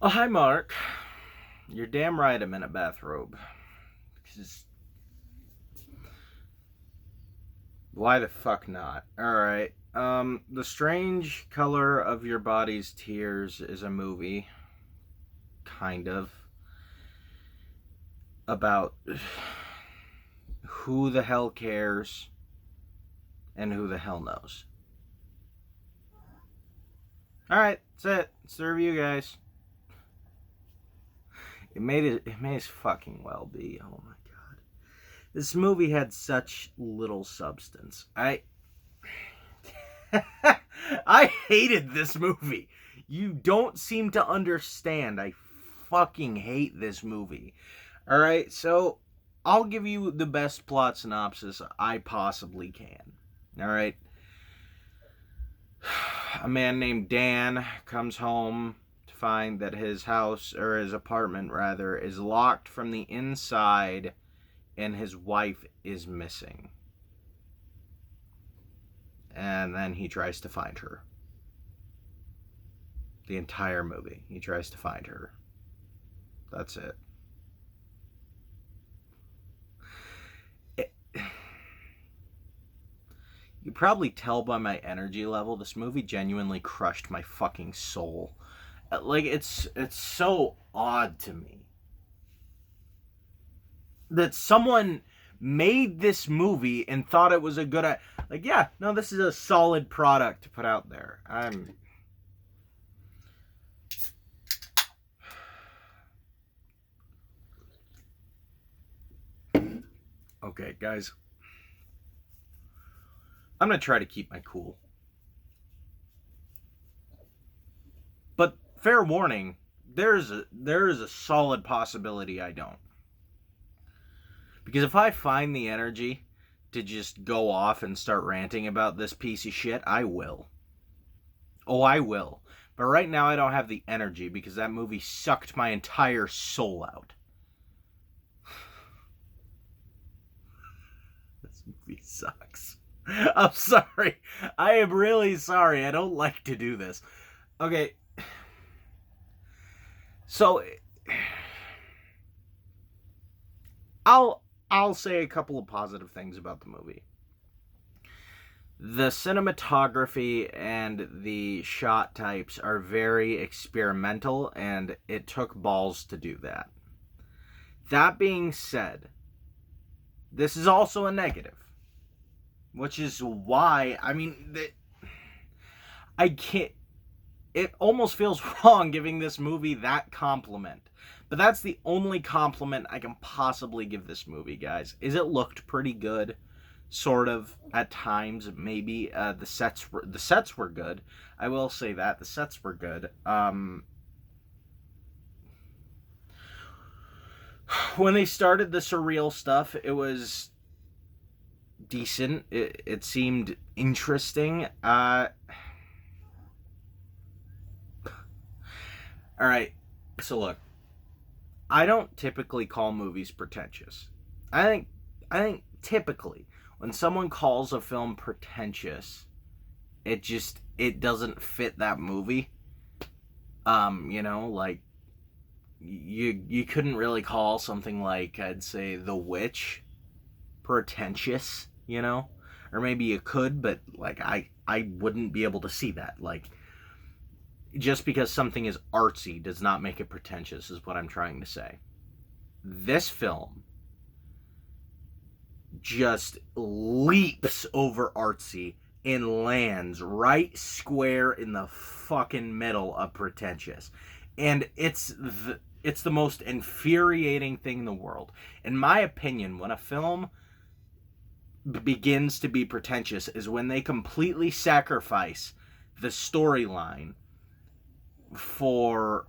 Oh, hi, Mark. You're damn right I'm in a bathrobe. 'Cause why the fuck not? Alright. The Strange Color of Your Body's Tears is a movie, kind of, about who the hell cares and who the hell knows. Alright, that's it. It's the review, guys. It may as fucking well be. Oh my god. This movie had such little substance. I hated this movie. You don't seem to understand. I fucking hate this movie. All right, so I'll give you the best plot synopsis I possibly can. All right. A man named Dan comes home to find that his house, or his apartment rather, is locked from the inside and his wife is missing. And then he tries to find her. The entire movie, he tries to find her. That's it. You probably tell by my energy level, this movie genuinely crushed my fucking soul. Like, it's so odd to me that someone made this movie and thought it was a good, like, yeah, no, this is a solid product to put out there. Okay, guys, I'm gonna try to keep my cool, but fair warning, there is a solid possibility I don't. Because if I find the energy to just go off and start ranting about this piece of shit, I will. Oh, I will. But right now I don't have the energy because that movie sucked my entire soul out. This movie sucks. I'm sorry. I am really sorry. I don't like to do this. Okay. So I'll say a couple of positive things about the movie. The cinematography and the shot types are very experimental, and it took balls to do that. That being said, this is also a negative, which is why, I can't. It almost feels wrong giving this movie that compliment. But that's the only compliment I can possibly give this movie, guys. Is it looked pretty good, sort of at times. Maybe the sets were good. I will say that the sets were good. When they started the surreal stuff, it was decent. It seemed interesting. All right. So look, I don't typically call movies pretentious. I think typically when someone calls a film pretentious, it doesn't fit that movie. Like you couldn't really call something like, I'd say, The Witch pretentious, Or maybe you could, but like I wouldn't be able to see that. Like, just because something is artsy does not make it pretentious, is what I'm trying to say. This film just leaps over artsy and lands right square in the fucking middle of pretentious. And it's the most infuriating thing in the world. In my opinion, when a film begins to be pretentious is when they completely sacrifice the storyline for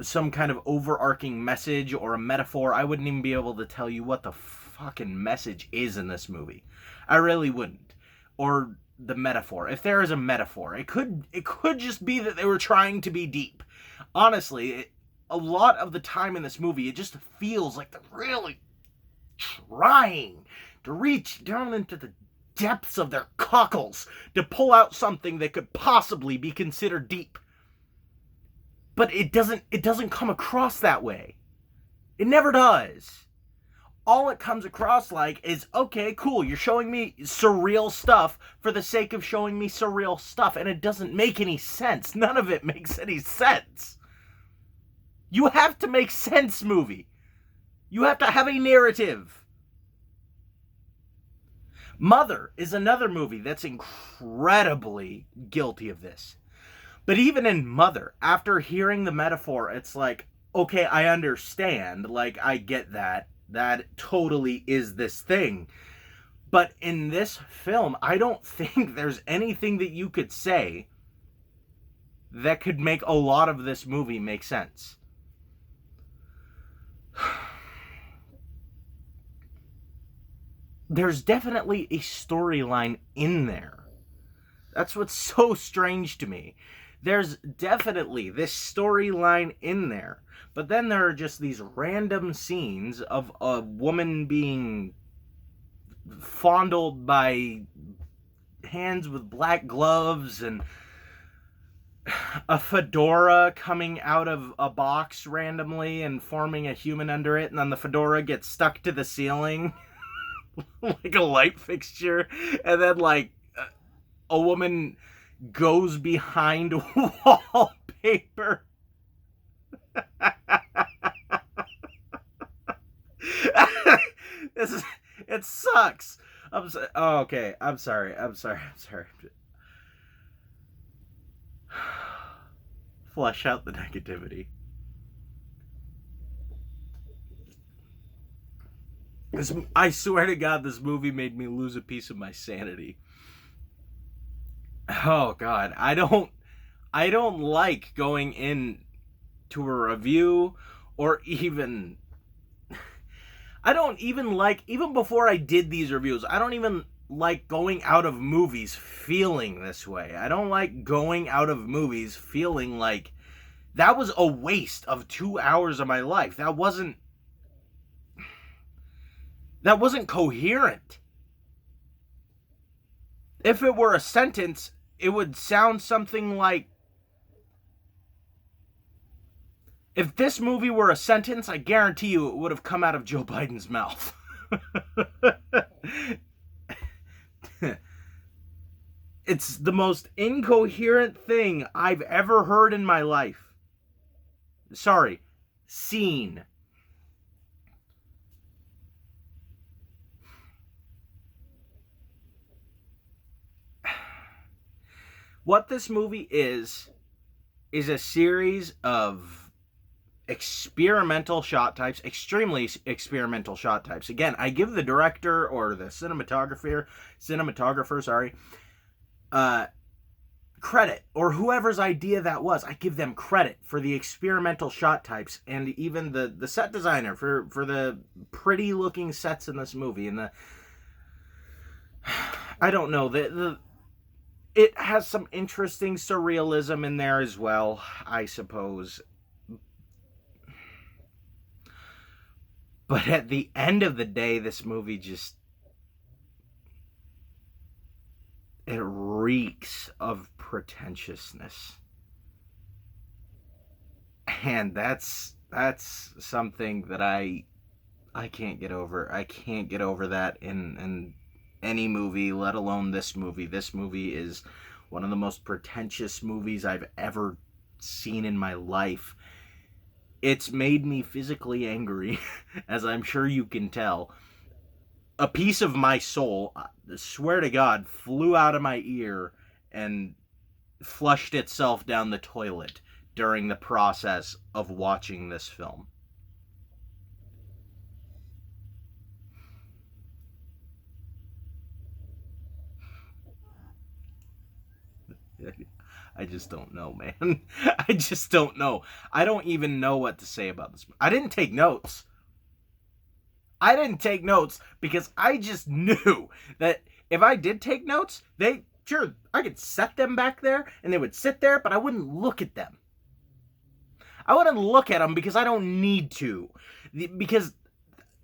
some kind of overarching message or a metaphor. I wouldn't even be able to tell you what the fucking message is in this movie. I really wouldn't. Or the metaphor. If there is a metaphor, it could just be that they were trying to be deep. Honestly, a lot of the time in this movie, it just feels like they're really trying to reach down into the depths of their cockles to pull out something that could possibly be considered deep. But it doesn't come across that way. It never does. All it comes across like is, okay, cool, you're showing me surreal stuff for the sake of showing me surreal stuff, and it doesn't make any sense. None of it makes any sense. You have to make sense, movie. You have to have a narrative. Mother is another movie that's incredibly guilty of this. But even in Mother, after hearing the metaphor, it's like, okay, I understand. Like, I get that. That totally is this thing. But in this film, I don't think there's anything that you could say that could make a lot of this movie make sense. There's definitely a storyline in there. That's what's so strange to me. There's definitely this storyline in there. But then there are just these random scenes of a woman being fondled by hands with black gloves and a fedora coming out of a box randomly and forming a human under it, and then the fedora gets stuck to the ceiling like a light fixture, and then like a woman goes behind wallpaper. It sucks. Okay, I'm sorry. Flush out the negativity. I swear to God, this movie made me lose a piece of my sanity. Oh God, I don't like going in to a review, or even I don't even like, even before I did these reviews, I don't even like going out of movies feeling this way. I don't like going out of movies feeling like that was a waste of 2 hours of my life. That wasn't coherent. If it were a sentence, it would sound something like, if this movie were a sentence, I guarantee you it would have come out of Joe Biden's mouth. It's the most incoherent thing I've ever heard in my life. Sorry, seen. What this movie is a series of experimental shot types, extremely experimental shot types. Again, I give the director or the cinematographer, credit, or whoever's idea that was. I give them credit for the experimental shot types, and even the set designer for the pretty looking sets in this movie. And I don't know, it has some interesting surrealism in there as well, I suppose. But at the end of the day, this movie just, it reeks of pretentiousness. And that's something that I can't get over. I can't get over that in any movie, let alone this movie. This movie is one of the most pretentious movies I've ever seen in my life. It's made me physically angry, as I'm sure you can tell. A piece of my soul, I swear to God, flew out of my ear and flushed itself down the toilet during the process of watching this film. I just don't know, man. I just don't know. I don't even know what to say about this. I didn't take notes. Because I just knew that if I did take notes, I could set them back there and they would sit there, but I wouldn't look at them. I wouldn't look at them because I don't need to. Because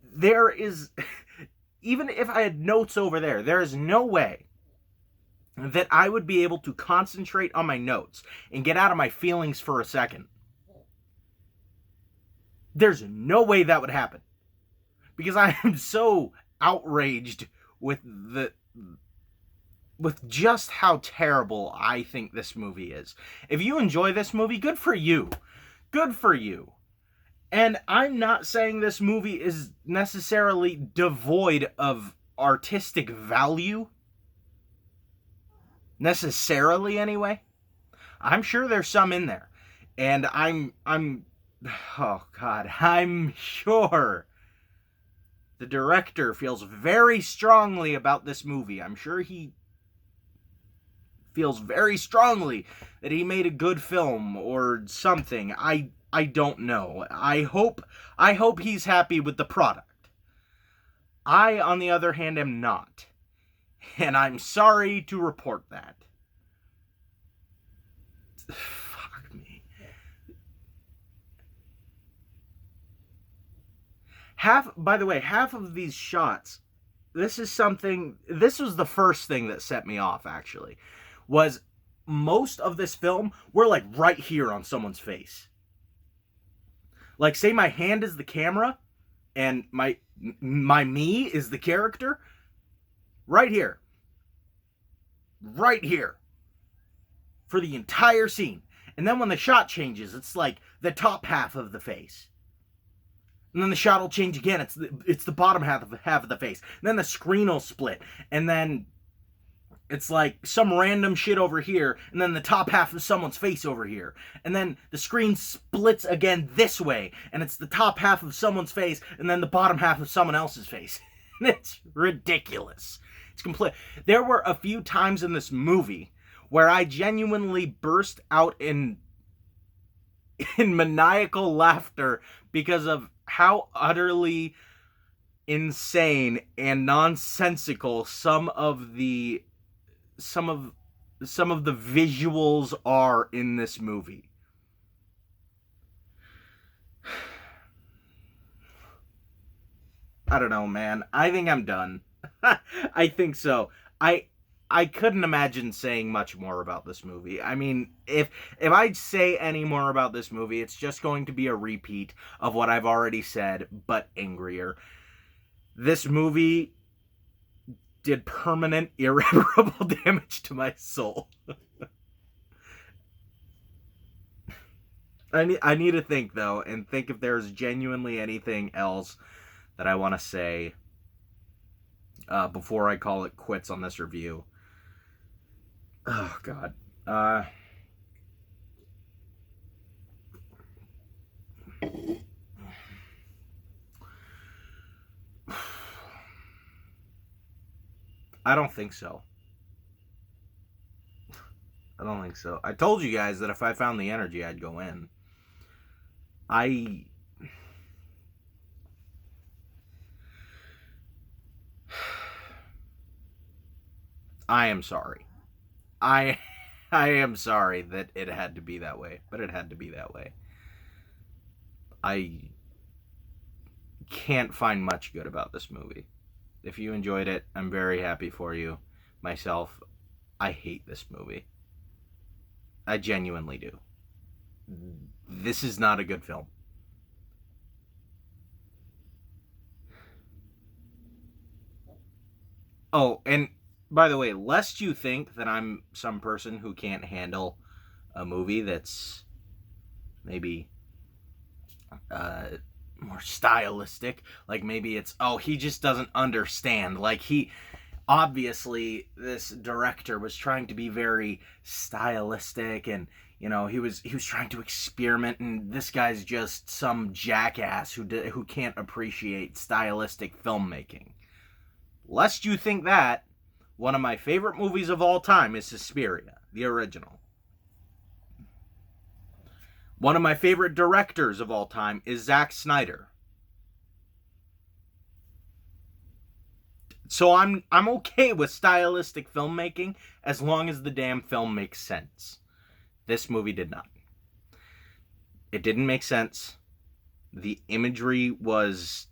there is, even if I had notes over there, there is no way that I would be able to concentrate on my notes and get out of my feelings for a second. There's no way that would happen. Because I am so outraged with just how terrible I think this movie is. If you enjoy this movie, good for you. Good for you. And I'm not saying this movie is necessarily devoid of artistic value. Necessarily, anyway. I'm sure there's some in there. And I'm sure the director feels very strongly about this movie. I'm sure he feels very strongly that he made a good film or something. I don't know. I hope he's happy with the product. I, on the other hand, am not. And I'm sorry to report that. Fuck me. By the way, half of these shots, this was the first thing that set me off, actually, was most of this film, we're like right here on someone's face. Like, say my hand is the camera, and my me is the character, right here. Right here. For the entire scene. And then when the shot changes, it's like the top half of the face. And then the shot will change again. It's the bottom half of the face. And then the screen will split. And then it's like some random shit over here. And then the top half of someone's face over here. And then the screen splits again this way. And it's the top half of someone's face. And then the bottom half of someone else's face. And it's ridiculous. It's complete. There were a few times in this movie where I genuinely burst out in maniacal laughter because of how utterly insane and nonsensical some of the visuals are in this movie. I don't know, man. I think I'm done. I think so. I couldn't imagine saying much more about this movie. I mean, if I'd say any more about this movie, it's just going to be a repeat of what I've already said, but angrier. This movie did permanent, irreparable damage to my soul. I need to think, though, and think if there's genuinely anything else that I want to say before I call it quits on this review. Oh, God. I don't think so. I don't think so. I told you guys that if I found the energy, I'd go in. I am sorry. I am sorry that it had to be that way, but it had to be that way. I can't find much good about this movie. If you enjoyed it, I'm very happy for you. Myself, I hate this movie. I genuinely do. This is not a good film. Oh, and by the way, lest you think that I'm some person who can't handle a movie that's maybe more stylistic, like maybe it's, oh, he just doesn't understand. Like, obviously, this director was trying to be very stylistic, and you know, he was trying to experiment, and this guy's just some jackass who can't appreciate stylistic filmmaking. Lest you think that, one of my favorite movies of all time is Suspiria, the original. One of my favorite directors of all time is Zack Snyder. So I'm okay with stylistic filmmaking as long as the damn film makes sense. This movie did not. It didn't make sense. The imagery was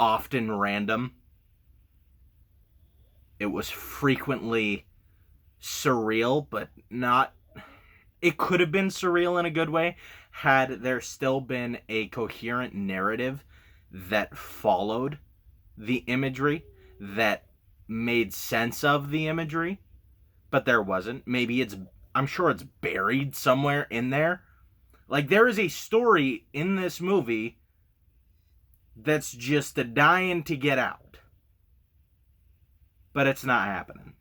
often random. It was frequently surreal, but not... It could have been surreal in a good way had there still been a coherent narrative that followed the imagery, that made sense of the imagery, but there wasn't. I'm sure it's buried somewhere in there. Like, there is a story in this movie that's just a dying to get out. But it's not happening.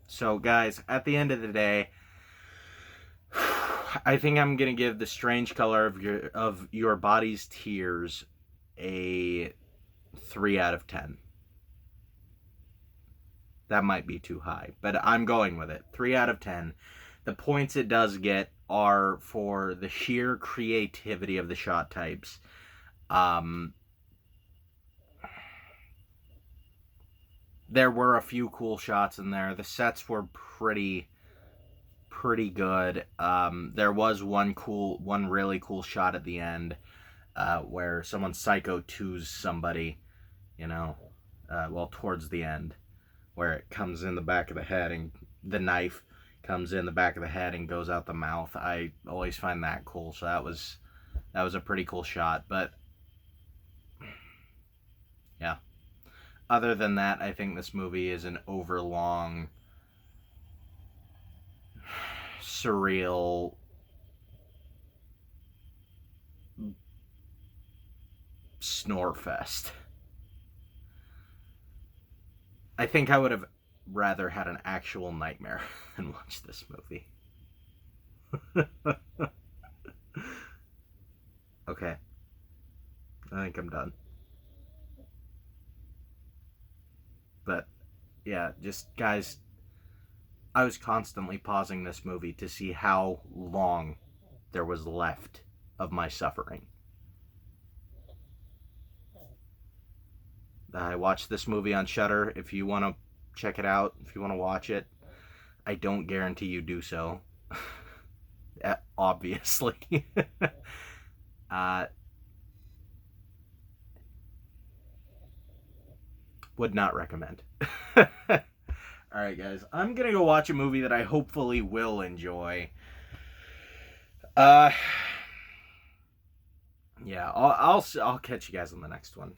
So, guys, at the end of the day, I think I'm gonna give The Strange Color of Your Body's Tears a 3 out of 10. That might be too high, but I'm going with it. 3 out of 10. The points it does get are for the sheer creativity of the shot types. There were a few cool shots in there. The sets were pretty good. There was one really cool shot at the end where someone Psycho 2's somebody, towards the end, where it comes in the back of the head and the knife comes in the back of the head and goes out the mouth. I always find that cool. So that was a pretty cool shot. But yeah, other than that, I think this movie is an overlong, surreal, snore fest. I think I would have rather had an actual nightmare than watch this movie. Okay. I think I'm done. But, yeah, just, guys, I was constantly pausing this movie to see how long there was left of my suffering. I watched this movie on Shudder. If you want to check it out, if you want to watch it, I don't guarantee you do so. Obviously. Would not recommend. Alright, guys. I'm going to go watch a movie that I hopefully will enjoy. Yeah, I'll catch you guys on the next one.